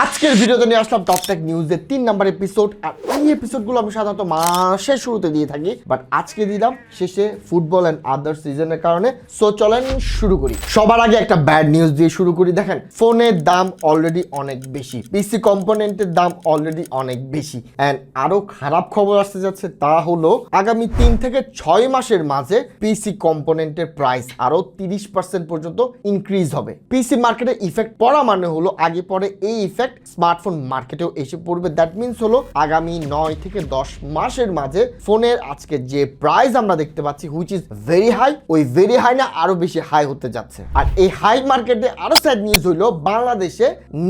আজকের ভিডিওতে নিয়ে আসলাম টপটেক নিউজের 3 নাম্বার এপিসোড। আর এই এপিসোডগুলো আমি সাধারণত মাসের শুরুতে দিয়ে থাকি, বাট আজকে দিলাম শেষে ফুটবল অ্যান্ড আদার সিজনের কারণে। সো চলেন শুরু করি। সবার আগে একটা ব্যাড নিউজ দিয়ে শুরু করি। দেখেন, ফোনের দাম অলরেডি অনেক বেশি, পিসি কম্পোনেন্টের দাম অলরেডি অনেক বেশি, অ্যান্ড আরো খারাপ খবর আসতে যাচ্ছে। তা হলো আগামী 3 থেকে 6 মাসের মাঝে পিসি কম্পোনেন্টের প্রাইস আরো 30% পর্যন্ত ইনক্রিজ হবে। পিসি মার্কেটে ইফেক্ট পড়া মানে হলো আগে পরে এই ইফেক্ট স্মার্টফোন মার্কেটেও এসে পড়বে। দ্যাট মিনস হলো আগামী 9 থেকে 10 মাসের মাঝে ফোনের আজকে যে প্রাইস আমরা দেখতে পাচ্ছি হুইচ ইজ ভেরি হাই, ওই ভেরি হাই না আরো বেশি হাই হতে যাচ্ছে। আর এই হাই মার্কেটে আরো স্যাড নিউজ হইলো বাংলাদেশে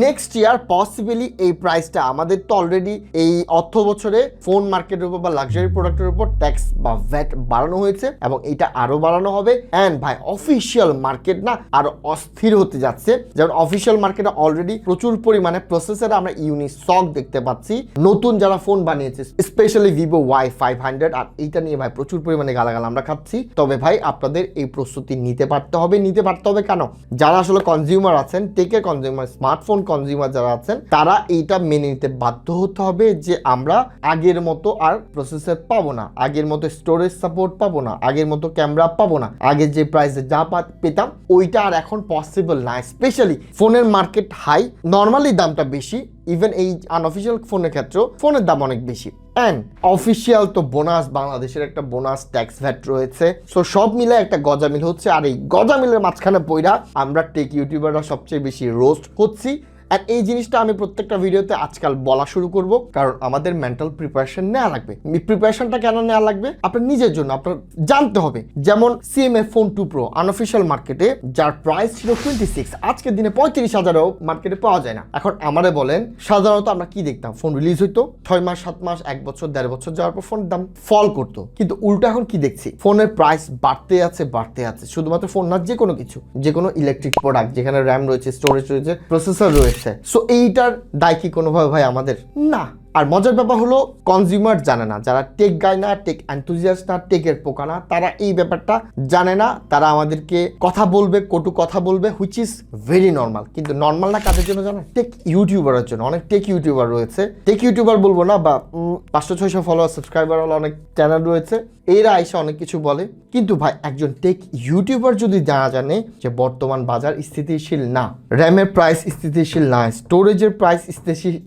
নেক্সট ইয়ার পসিবলি এই প্রাইসটা, আমাদের তো অলরেডি এই অর্থ বছরে ফোন মার্কেটের উপর বা লাক্সারি প্রোডাক্টের উপর ট্যাক্স বা ভ্যাট বাড়ানো হয়েছে এবং এটা আরো বাড়ানো হবে। অ্যান্ড ভাই অফিসিয়াল মার্কেট না আরো অস্থির হতে যাচ্ছে। যেমন অফিসিয়াল মার্কেটে অলরেডি প্রচুর পরিমাণে প্রসেসরে আমরা ইউনিসক দেখতে পাচ্ছি, নতুন যারা ফোন বানিয়েছে স্পেশালি ভিভো Y500। আর এইটা নিয়ে ভাই প্রচুর পরিমাণে গালাগাল আমরা খাচ্ছি। তবে ভাই আপনাদের এই প্রস্তুতি নিতে পারতে হবে কেন? যারা আসলে কনজিউমার আছেন, টেকের কনজিউমার, স্মার্টফোন কনজিউমার যারা আছেন, তারা এইটা মেনে নিতে বাধ্য হতে হবে যে আমরা আগের মতো আর প্রসেসর পাবো না, আগের মতো স্টোরেজ সাপোর্ট পাবো না, আগের মতো ক্যামেরা পাবো না, আগের যে প্রাইসে যা পেতাম ওইটা আর এখন পসিবল না। স্পেশালি ফোনের মার্কেট হাই, নর্মালি দামটা বেশি, ইভেন এই আনঅফিসিয়াল ফোনের ক্ষেত্রেও ফোনের দাম অনেক বেশি। অ্যান্ড অফিসিয়াল তো বোনাস, বাংলাদেশের একটা বোনাস ট্যাক্স ভ্যাট রয়েছে। সো সব মিলে একটা গজামিল হচ্ছে। আর এই গজামিলের মাঝখানে পইরা আমরা টেক ইউটিউবাররা সবচেয়ে বেশি রোস্ট হচ্ছি। আর এই জিনিসটা আমি প্রত্যেকটা ভিডিওতে আজকাল বলা শুরু করব, কারণ আমাদের মেন্টাল প্রিপারেশন নেওয়া লাগবে। প্রিপারেশনটা কেন নেওয়া লাগবে? আপনার নিজের জন্য আপনার জানতে হবে। যেমন CMA Phone 2 Pro আনঅফিসিয়াল মার্কেটে যার প্রাইস ছিল 26, আজকের দিনে 35,000ও মার্কেটে পাওয়া যায় না। এখন আমারে বলেন, সাধারণত আমরা কি দেখতাম? ফোন রিলিজ হইতো 6 মাস 7 মাস 1 বছর 1.5 বছর যাওয়ার পর ফোনের দাম ফল করতো। কিন্তু উল্টো এখন কি দেখছি? ফোনের প্রাইস বাড়তে আছে। শুধুমাত্র ফোন না, যে কোনো কিছু, যে কোনো ইলেকট্রিক প্রোডাক্ট যেখানে র্যাম রয়েছে, স্টোরেজ রয়েছে, প্রসেসর রয়েছে। সো এইটার দায় কি কোনোভাবে ভাই আমাদের? না। আর মজার ব্যাপার হলো কনজিউমার জানে না, যারা টেক গাই না, টেক এনথুজিয়াস্ট না, টেকের পোকা না, তারা এই ব্যাপারটা জানে না। তারা আমাদেরকে কথা বলবে, কটু কথা বলবে, হুইচ ইজ ভেরি নর্মাল। কিন্তু নর্মাল না কাদের জন্য জানেন? টেক ইউটিউবারের জন্য। অনেক টেক ইউটিউবার রয়েছে, টেক ইউটিউবার বলবো না, বা 500-600 ফলোয়ার সাবস্ক্রাইবার হলো অনেক চ্যানেল রয়েছে, এরা এসে অনেক কিছু বলে। কিন্তু ভাই একজন টেক ইউটিউবার যদি জানে যে বর্তমান বাজার স্থিতিশীল না, র্যামের প্রাইস স্থিতিশীল না, স্টোরেজের প্রাইস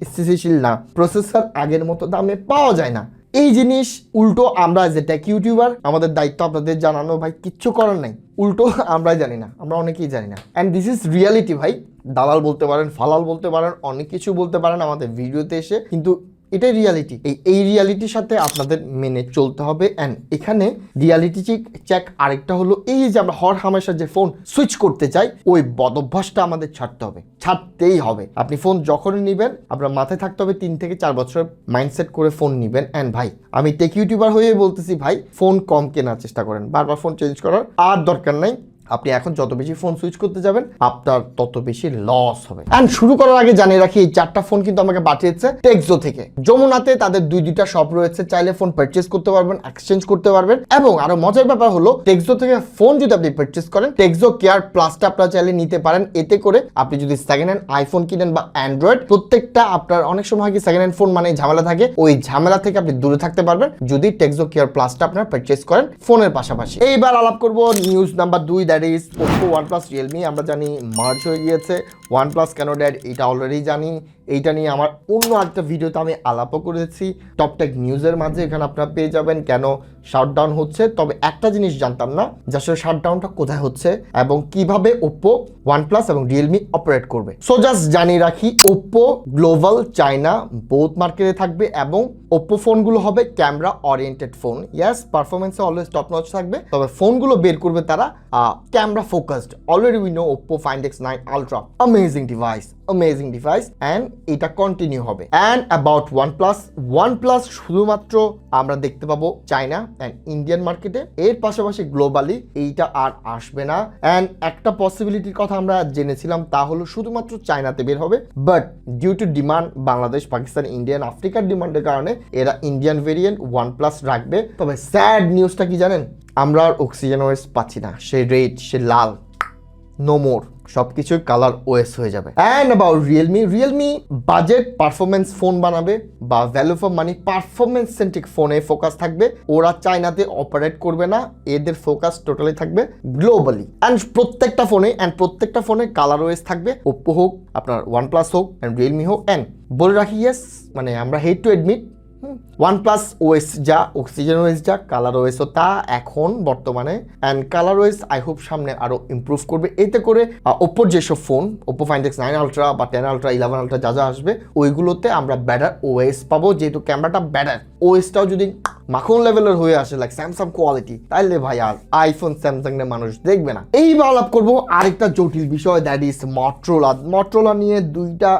স্থিতিশীল না, প্রসেসর আগের মতো দামে পাওয়া যায় না, এই জিনিস উল্টো আমরা যে টেক ইউটিউবার আমাদের দায়িত্ব আপনাদের জানানো। ভাই কিচ্ছু করার নাই, উল্টো আমরাই জানি না, আমরা অনেকেই জানি না। অ্যান্ড দিস ইজ রিয়ালিটি ভাই। দালাল বলতে পারেন, ফালাল বলতে পারেন, অনেক কিছু বলতে পারেন আমাদের ভিডিওতে এসে, কিন্তু এটাই রিয়ালিটি। এই রিয়ালিটির সাথে আপনাদের মেনে চলতে হবে। অ্যান্ড এখানে রিয়ালিটি চেক আরেকটা হলো এই যে আমরা হর হামেশা যে ফোন সুইচ করতে চাই, ওই বদভ্যাসটা আমাদের ছাড়তেই হবে। আপনি ফোন যখনই নেবেন আপনার মাথায় থাকতে হবে 3 থেকে 4 বছরের মাইন্ডসেট করে ফোন নেবেন। অ্যান্ড ভাই আমি টেক ইউটিউবার হয়ে বলতেছি, ভাই ফোন কম কেনার চেষ্টা করেন, বারবার ফোন চেঞ্জ করার আর দরকার নাই। আপনি এখন যত বেশি ফোন সুইচ করতে যাবেন আপনার তত বেশি লস হবে। এন্ড শুরু করার আগে জানিয়ে রাখি, এই 4টা ফোন কিন্তু আমাকে পাঠিয়েছে টেকজো থেকে। যমুনাতে তাদের দুইটা শপ রয়েছে, চাইলে ফোন পারচেজ করতে পারবেন, এক্সচেঞ্জ করতে পারবেন। এবং আরো মজার ব্যাপার হলো টেকজো থেকে ফোন যদি আপনি পারচেজ করেন, টেকজো কেয়ার প্লাসটা আপনারা চাইলে নিতে পারেন। এতে করে আপনি যদি সেকেন্ড হ্যান্ড আইফোন কিনেন বা অ্যান্ড্রয়েড, প্রত্যেকটা আপনার অনেক সময় কি সেকেন্ড হ্যান্ড ফোন মানে ঝামেলা থাকে, ওই ঝামেলা থেকে আপনি দূরে থাকতে পারবেন যদি টেকজো কেয়ার প্লাসটা আপনারা পারচেজ করেন ফোনের পাশাপাশি। এইবার আলাপ করব news number 2, that is Oppo, OnePlus, Realme। আমরা জানি মার্জ হয়ে গিয়েছে। OnePlus কেন ড্যাড এটা অলরেডি জানি। এইটা নিয়ে আমার অন্য একটা ভিডিওতে আমি আলাপও করেছি টপটেক নিউজের মাঝে, এখানে আপনারা পেয়ে যাবেন কেন শাটডাউন হচ্ছে। তবে একটা জিনিস জানতাম না যে আসলে শাটডাউনটা কোথায় হচ্ছে এবং কিভাবে Oppo, OnePlus এবং Realme অপারেট করবে। সো জাস্ট জানিয়ে রাখি, Oppo গ্লোবাল, চায়না বোথ মার্কেটে থাকবে এবং Oppo ফোনগুলো হবে ক্যামেরা ওরিয়েন্টেড ফোন। ইয়েস, পারফরমেন্সে অলওয়েজ টপ নচ থাকবে, তবে ফোনগুলো বের করবে তারা camera focused. Already we know Oppo Find X9 Ultra, amazing device and এটা কন্টিনিউ হবে। অ্যান্ড অ্যাবাউট OnePlus শুধুমাত্র আমরা দেখতে পাবো চায়না অ্যান্ড ইন্ডিয়ান মার্কেটে, এর পাশাপাশি গ্লোবালি এইটা আর আসবে না। অ্যান্ড একটা পসিবিলিটির কথা আমরা জেনেছিলাম, তা হলো শুধুমাত্র চায়নাতে বের হবে, but due to demand Bangladesh, Pakistan, Indian, আফ্রিকার ডিমান্ডের কারণে এরা ইন্ডিয়ান ভেরিয়েন্ট OnePlus রাখবে। তবে স্যাড নিউজটা কি জানেন? আমরা আর অক্সিজেন ওএস পাচ্ছি না, সে রেড, সে লাল, নো মোর। সবকিছুই কালার ওএস হয়ে যাবে। And about Realme budget performance phone বানাবে বা value for money performance centric ফোনে ফোকাস থাকবে। ওরা চায়নাতে অপারেট করবে না, এদের ফোকাস টোটালি থাকবে গ্লোবালি। অ্যান্ড প্রত্যেকটা ফোনে কালার ওএস থাকবে। ওপ্পো হোক, আপনার ওয়ানপ্লাস হোক, অ্যান্ড রিয়েলমি হোক। অ্যান্ড বলে রাখি, ইয়েস মানে আমরা head to admit OnePlus OS যা, অক্সিজেন OS যা, কালার OSও তা এখন বর্তমানে। And colour OS I hope সামনে আরও ইমপ্রুভ করবে। এতে করে ওপ্পোর যেসব phone, Oppo Find X9 Ultra বা 10 Ultra 11 Ultra যা আসবে, ওইগুলোতে আমরা বেটার OS পাবো, যেহেতু ক্যামেরাটা বেটার। OSটাও যদি মাখন লেভেলের হয়ে আসে লাইক স্যামসাং কোয়ালিটি, তাইলে ভাই আর আইফোন স্যামসাং এর মানুষ দেখবে না। এইবার আলাপ করবো আরেকটা জটিল বিষয়, দ্যাট ইজ মটরোলা নিয়ে দুইটা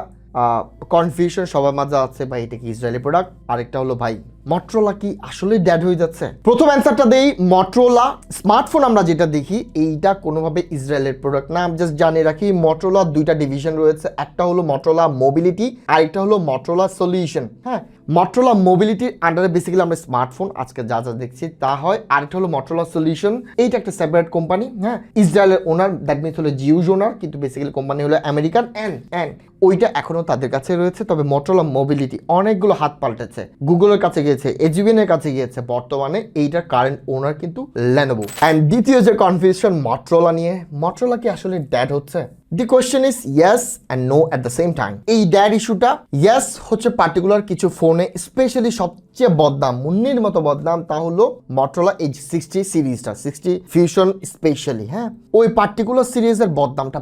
কনফিউশন সবার মাঝে আছে। ভাই এটা কি ইসরায়েলি প্রোডাক্ট? আরেকটা হলো ভাই মটরোলা কি আসলে ড্যাড হয়ে যাচ্ছে? প্রথম অ্যান্সারটা দেই, মটরোলা স্মার্টফোন আমরা যেটা দেখি এইটা কোনোভাবে ইসরায়েলের প্রোডাক্ট না। আমি জাস্ট জানিয়ে রাখি, মটরোলা দুইটা ডিভিশন রয়েছে, একটা হলো মটরোলা মোবিলিটি, আরেকটা হলো মটরোলা সলিউশন। হ্যাঁ, মটরোলা মোবিলিটির আন্ডারে বেসিক্যালি আমরা স্মার্টফোন আজকে যা দেখছি তা হয়। আরেকটা হলো মটরোলা সলিউশন, এইটা একটা সেপারেট কোম্পানি। হ্যাঁ, ইসরায়েলের ওনার, দ্যাট মিনস হলো জিউজ ওনার, কিন্তু বেসিক্যালি কোম্পানি হলো আমেরিকান। অ্যান্ড ওইটা এখনো তাদের কাছে রয়েছে। তবে মটরোলা মোবিলিটি অনেকগুলো হাত পাল্টেছে, গুগলের কাছে গিয়েছে, এজিবিএনের কাছে গিয়েছে, বর্তমানে এইটার কারেন্ট ওনার কিন্তু লেনোভো। অ্যান্ড দ্বিতীয় যে কনফিউশন মটরোলা নিয়ে, মটরোলা কি আসলে ড্যাড হচ্ছে? The question is yes and know at the same time. এই ড্যাড ইস্যুটা ইয়েস হচ্ছে পার্টিকুলার কিছু ফোনে, স্পেশালি সবচেয়ে বদনাম, মুন্নির মতো বদনাম, তা হলো মটরোলা H60 সিরিজটা, 60 ফিউশন স্পেশালি। হ্যাঁ, ওই পার্টিকুলার সিরিজের বদনামটা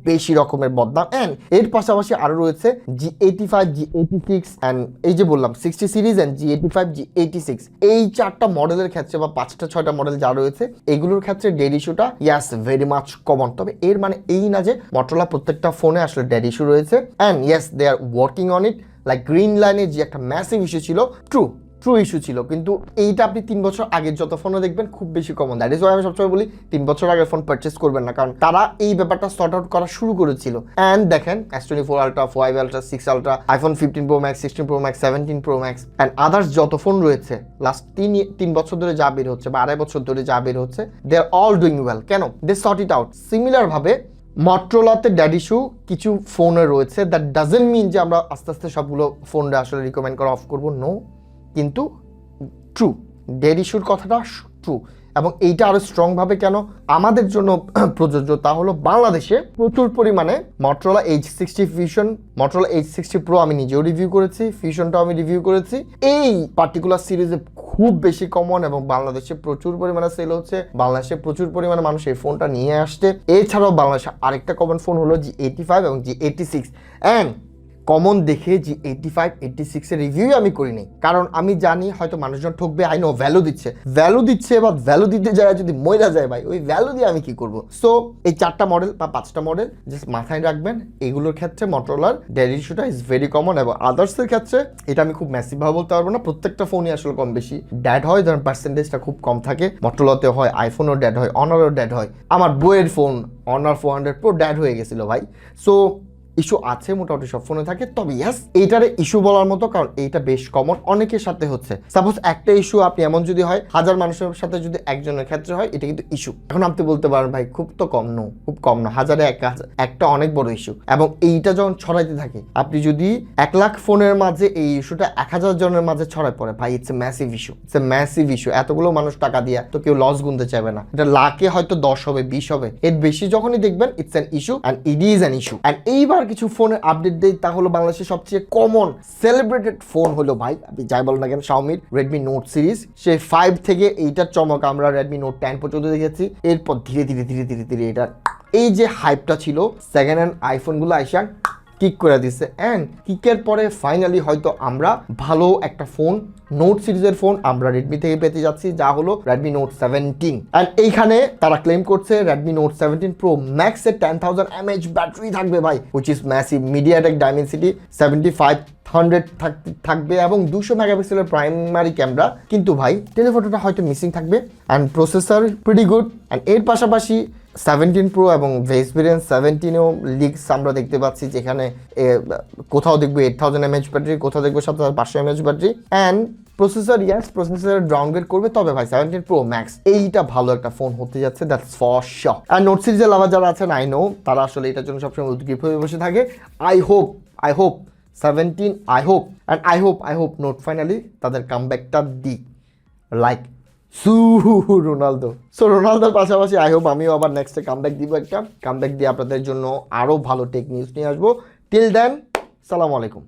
বেশি রকমের বদনাম। অ্যান্ড এর পাশাপাশি আরো রয়েছে G85, G86 অ্যান্ড এই যে বললাম 60 সিরিজ অ্যান্ড G85, G86, এই 4টা মডেলের ক্ষেত্রে বা 5টা 6টা মডেল যা রয়েছে এগুলোর ক্ষেত্রে ডেড ইস্যুটা ইয়াস ভেরি মাচ কমন। তবে এর মানে এই না যে মটরোলা প্রত্যেকটা ফোনে আসলে ডেড ইস্যু রয়েছে। And yes they are working on it. Like green লাইনে যে একটা ম্যাসিভ ইস্যু ছিল, ট্রু ইস্যু ছিল, কিন্তু এইটা আপনি 3 বছর আগের যত ফোনে দেখবেন খুব বেশি কমন। দ্যাট ইজ ওয়াই আমি সবসময় বলি 3 বছর আগে ফোন পারচেস করবেন না, কারণ তারা এই ব্যাপারটা সর্ট আউট করা শুরু করেছিল। অ্যান্ড দেখেন S24 Ultra, 5 Ultra, 6 Ultra, iPhone 15 Pro Max, 16 Pro Max, 17 Pro Max and others যত ফোন রয়েছে লাস্ট 3 বছর ধরে যা বের হচ্ছে বা 2.5 বছর ধরে যা বের হচ্ছে, দে আর অল ডুইং ওয়েল। কেন? দে সর্ট ইট আউট। সিমিলার ভাবে মটরোলাতে ড্যাড ইস্যু কিছু ফোনে রয়েছে, দ্যাট ডাজেন্ট মিন যে আমরা আস্তে আস্তে সবগুলো ফোনটা আসলে রিকমেন্ড করা অফ করবো, নো। কিন্তু ট্রু, ডেড ইস্যুর কথাটা ট্রু। এবং এইটা আরো স্ট্রং ভাবে কেন আমাদের জন্য প্রযোজ্য, তা হলো বাংলাদেশে প্রচুর পরিমাণে Motorola H60 fusion, Motorola H60 Pro আমি নিজেও রিভিউ করেছি, ফিউশনটাও আমি রিভিউ করেছি। এই পার্টিকুলার সিরিজে খুব বেশি কমন এবং বাংলাদেশে প্রচুর পরিমাণে সেল হচ্ছে, বাংলাদেশে প্রচুর পরিমাণে মানুষ এই ফোনটা নিয়ে আসছে। এছাড়াও বাংলাদেশে আরেকটা কমন ফোন হলো G85 এবং G86। অ্যান্ড কমন দেখে G85, 86 এর রিভিউ আমি করিনি, কারণ আমি জানি হয়তো মানুষজন ঠকবে। আই নো ভ্যালু দিচ্ছে বা ভ্যালু দিতে যায় যদি মইরা যায় ভাই, ওই ভ্যালু দিয়ে আমি কি করব? সো এই 4টা মডেল বা 5টা মডেল জাস্ট মাথায় রাখবেন। এগুলোর ক্ষেত্রে মটরোলার ডেড ইস্যুটা ইজ ভেরি কমন। এবং আদার্সের ক্ষেত্রে এটা আমি খুব ম্যাসিভ ভাবে বলতে পারবো না, প্রত্যেকটা ফোনই আসলে কম বেশি ড্যাড হয়, ধরেন পার্সেন্টেজটা খুব কম থাকে। মটরোলাতে হয়, আইফোনও ড্যাড হয়, অনারও ড্যাড হয়। আমার বইয়ের ফোন অনার 400 Pro ড্যাড হয়ে গেছিল ভাই। সো ইস্যু আছে, মোটামুটি সব ফোনে থাকে। তবে ইয়াস, এইটারে ইস্যু বলার মতো, কারণ এইটা বেশ কমন, অনেকের সাথে হচ্ছে। সাপোজ একটা ইস্যু আপনি এমন যদি হয় 1000 মানুষের সাথে যদি একজনের ক্ষেত্রে হয়, এটা কিন্তু ইস্যু। এখন আপনি বলতে পারেন ভাই খুব তো কম, নো, খুব কম না, 1000-এ একটা অনেক বড় ইস্যু। এবং এইটা যখন ছড়াইতে থাকে, আপনি যদি 1 লাখ ফোনের মাঝে এই ইস্যুটা 1000 জনের মাঝে ছড়ায় পড়ে, ভাই ইটস এ ম্যাসিভ ইস্যু। এতগুলো মানুষ টাকা দিয়া তো কেউ লস গুনতে চাইবে না। এটা লাখে হয়তো 10 হবে, 20 হবে, এর বেশি যখনই দেখবেন it's an issue and it is an issue. And এইবার কিছু ফোনের আপডেট দেই, তা হলো বাংলাদেশের সবচেয়ে কমন সেলিব্রেটেড ফোন হলো ভাই, আপনি যাই বলেন না কেন, Xiaomi Redmi Note সিরিজ। সেই 5 থেকে এইটার চমক আমরা Redmi Note 10 পর্যন্ত দেখেছি। এরপর ধীরে ধীরে এটা এই যে হাইপটা ছিল, সেকেন্ড হ্যান্ড আইফোনগুলো আইসা কিক করে দিচ্ছে। অ্যান্ড কিকের পরে ফাইনালি হয়তো আমরা ভালো একটা ফোন, নোট সিরিজের ফোন আমরা রেডমি থেকে পেতে যাচ্ছি, যা হলো Redmi Note 17। অ্যান্ড এইখানে তারা ক্লেম করছে Redmi Note 17 Pro Max এর 10,000 mAh ব্যাটারি থাকবে ভাই, which is massive. MediaTek Dimensity 7500 থাকবে এবং 200 মেগাপিক্সেলের প্রাইমারি ক্যামেরা। কিন্তু ভাই টেলিফটোটা হয়তো মিসিং থাকবে। And processor pretty good. And এর পাশাপাশি 17 Pro এবং বেস ভেরিয়েন্ট 17-এও লিগস আমরা দেখতে পাচ্ছি, যেখানে কোথাও দেখবো 8000 mAh ব্যাটারি, কোথাও দেখবো 7500 mAh battery. And processor processor downgrade করবে, তবে ভাই 17 Pro Max এইটা ভালো একটা ফোন হতে যাচ্ছে, দ্যাটস ফর শিওর। আর নোট সিরিজের লাভার যারা আছেন আই নো তারা আসলে এটার জন্য সবসময় উদ্গ্রীব হয়ে বসে থাকে। I hope 17, I hope note finally তাদের কামব্যাকটা দিক লাইক রোনালদোর পাশাপাশি আই হোপ আমিও আবার নেক্সটে কামব্যাক দিব, একটা কামব্যাক দিয়ে আপনাদের জন্য আরো ভালো টেক নিউজ নিয়ে আসবো। টিল দেন সালামু আলাইকুম।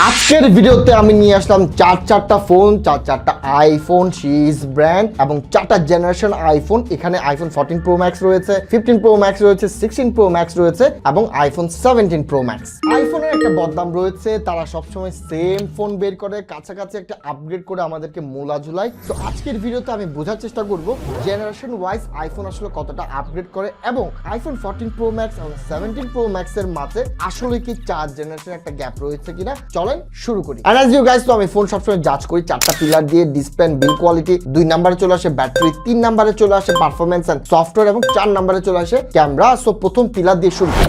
আজকের ভিডিওতে আমি নিয়ে আসলাম চারটা ফোন, চারটা আইফোন সিরিজ ব্র্যান্ড এবং 4টা জেনারেশন আইফোন। এখানে আইফোন 14 Pro Max রয়েছে, 15 Pro Max রয়েছে, 16 Pro Max রয়েছে এবং আইফোন 17 Pro Max। আইফোনের একটা বদনাম রয়েছে, তারা সবসময় সেম ফোন বের করে, কাছাকাছি একটা আপগ্রেড করে আমাদেরকে মোলা ঝুলায়। তো আজকের ভিডিওতে আমি বোঝার চেষ্টা করব জেনারেশন ওয়াইজ আইফোন আসলে কতটা আপগ্রেড করে এবং আইফোন 14 Pro Max এবং 17 Pro Max এর মাঝে আসলে কি 4 জেনারেশন একটা গ্যাপ রয়েছে কিনা, চলেন শুরু করি। And as you guys তো আমি ফোন সবসময় জাজ করি 4টা পিলার দিয়ে, ডিসপ্লে এন্ড বিল্ড কোয়ালিটি, 2 নম্বরে চলে আসে ব্যাটারি, 3 নম্বরে চলে আসে পারফরম্যান্স এন্ড সফটওয়্যার এবং 4 নম্বরে চলে আসে ক্যামেরা। সো প্রথম পিলার দিয়ে শুরু করি।